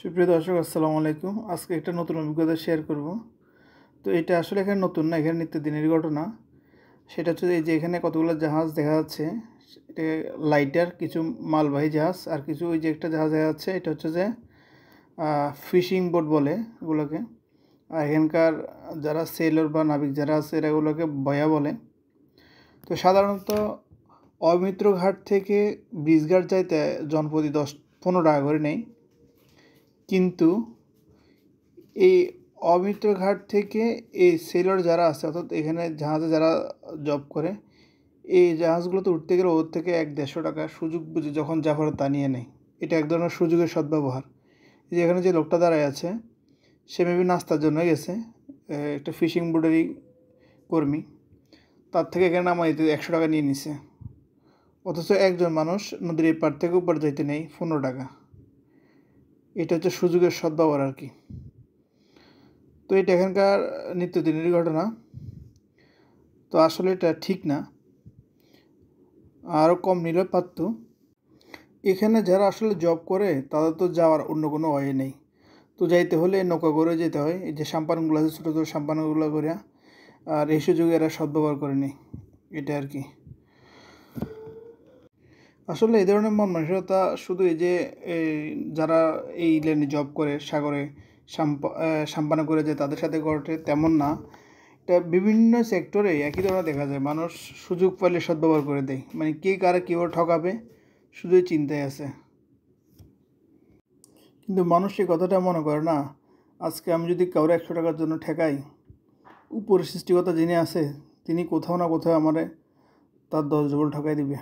সুপ্রিয় দর্শক আসসালামু আলাইকুম। আজকে একটা নতুন অভিজ্ঞতা শেয়ার করব। তো এটা আসলে এখানে নতুন না, এখানে নিত্যদিনের ঘটনা। সেটা হচ্ছে এই যে এখানে কতগুলো জাহাজ দেখা যাচ্ছে। এটা লাইটার, কিছু মালবাহী জাহাজ আর কিছু ওই যে একটা জাহাজ দেখা যাচ্ছে, এটা হচ্ছে যে ফিশিং বোট বলে এগুলোকে। আর এখানকার যারা সেলর বা নাবিক যারা আছে এরা এগুলোকে বয়া বলে। তো সাধারণত অমিত্র ঘাট থেকে ব্রিজঘাট যাইতে জনপ্রতি 10-15 টাকা করে নেই, কিন্তু এই অমিত্র ঘাট থেকে এই সেলর যারা আছে অর্থাৎ এখানে জাহাজে যারা জব করে, এই জাহাজগুলোতে উঠতে গেলে ওর থেকে 100-150 টাকা সুযোগ বুঝে যখন যা পারে তা নিয়ে নেয়। এটা এক ধরনের সুযোগের সদ্ব্যবহার। এই যে এখানে যে লোকটা দাঁড়ায় আছে, সে মেবি নাস্তার জন্য গেছে, একটা ফিশিং বোটেরই কর্মী। তার থেকে এখানে নামাই দিতে 100 টাকা নিয়ে নিছে, অথচ একজন মানুষ নদীর এই পার থেকে উপর যাইতে নেই 15 টাকা। এটা হচ্ছে সুযোগের সদ্ব্যবহার আর কি। তো এটা এখানকার নিত্যদিনের ঘটনা। তো আসলে এটা ঠিক না, আরও কম নিলে পারত। এখানে যারা আসলে জব করে তাদের তো যাওয়ার অন্য কোনো ওয়ে নেই। তো যাইতে হলে নৌকা করে যেতে হয়, এই যে সাম্পানগুলো আছে ছোটো ছোটো সাম্পানগুলো করে। আর এই সুযোগে এরা সদ্ব্যবহার করে নেই, এটা আর কি। আসলে এই ধরনের মন মানসিকতা শুধু এই যে যারা এই লাইনে জব করে সাগরে সাম্পানা করে যে তাদের সাথে ঘটে তেমন না। এটা বিভিন্ন সেক্টরে একই ধরনের দেখা যায়। মানুষ সুযোগ পাইলে সদ্ব্যবহার করে দেয়, মানে কে কারা কীভাবে ঠকাবে শুধুই চিন্তায় আছে। কিন্তু মানুষ এই কথাটা মনে করে না, আজকে আমি যদি কাউরে 100 টাকার জন্য ঠেকাই, উপরের সৃষ্টিকর্তা যিনি আছে তিনি কোথাও না কোথাও আমারে তার 10 ডবল ঠকাই দিবে।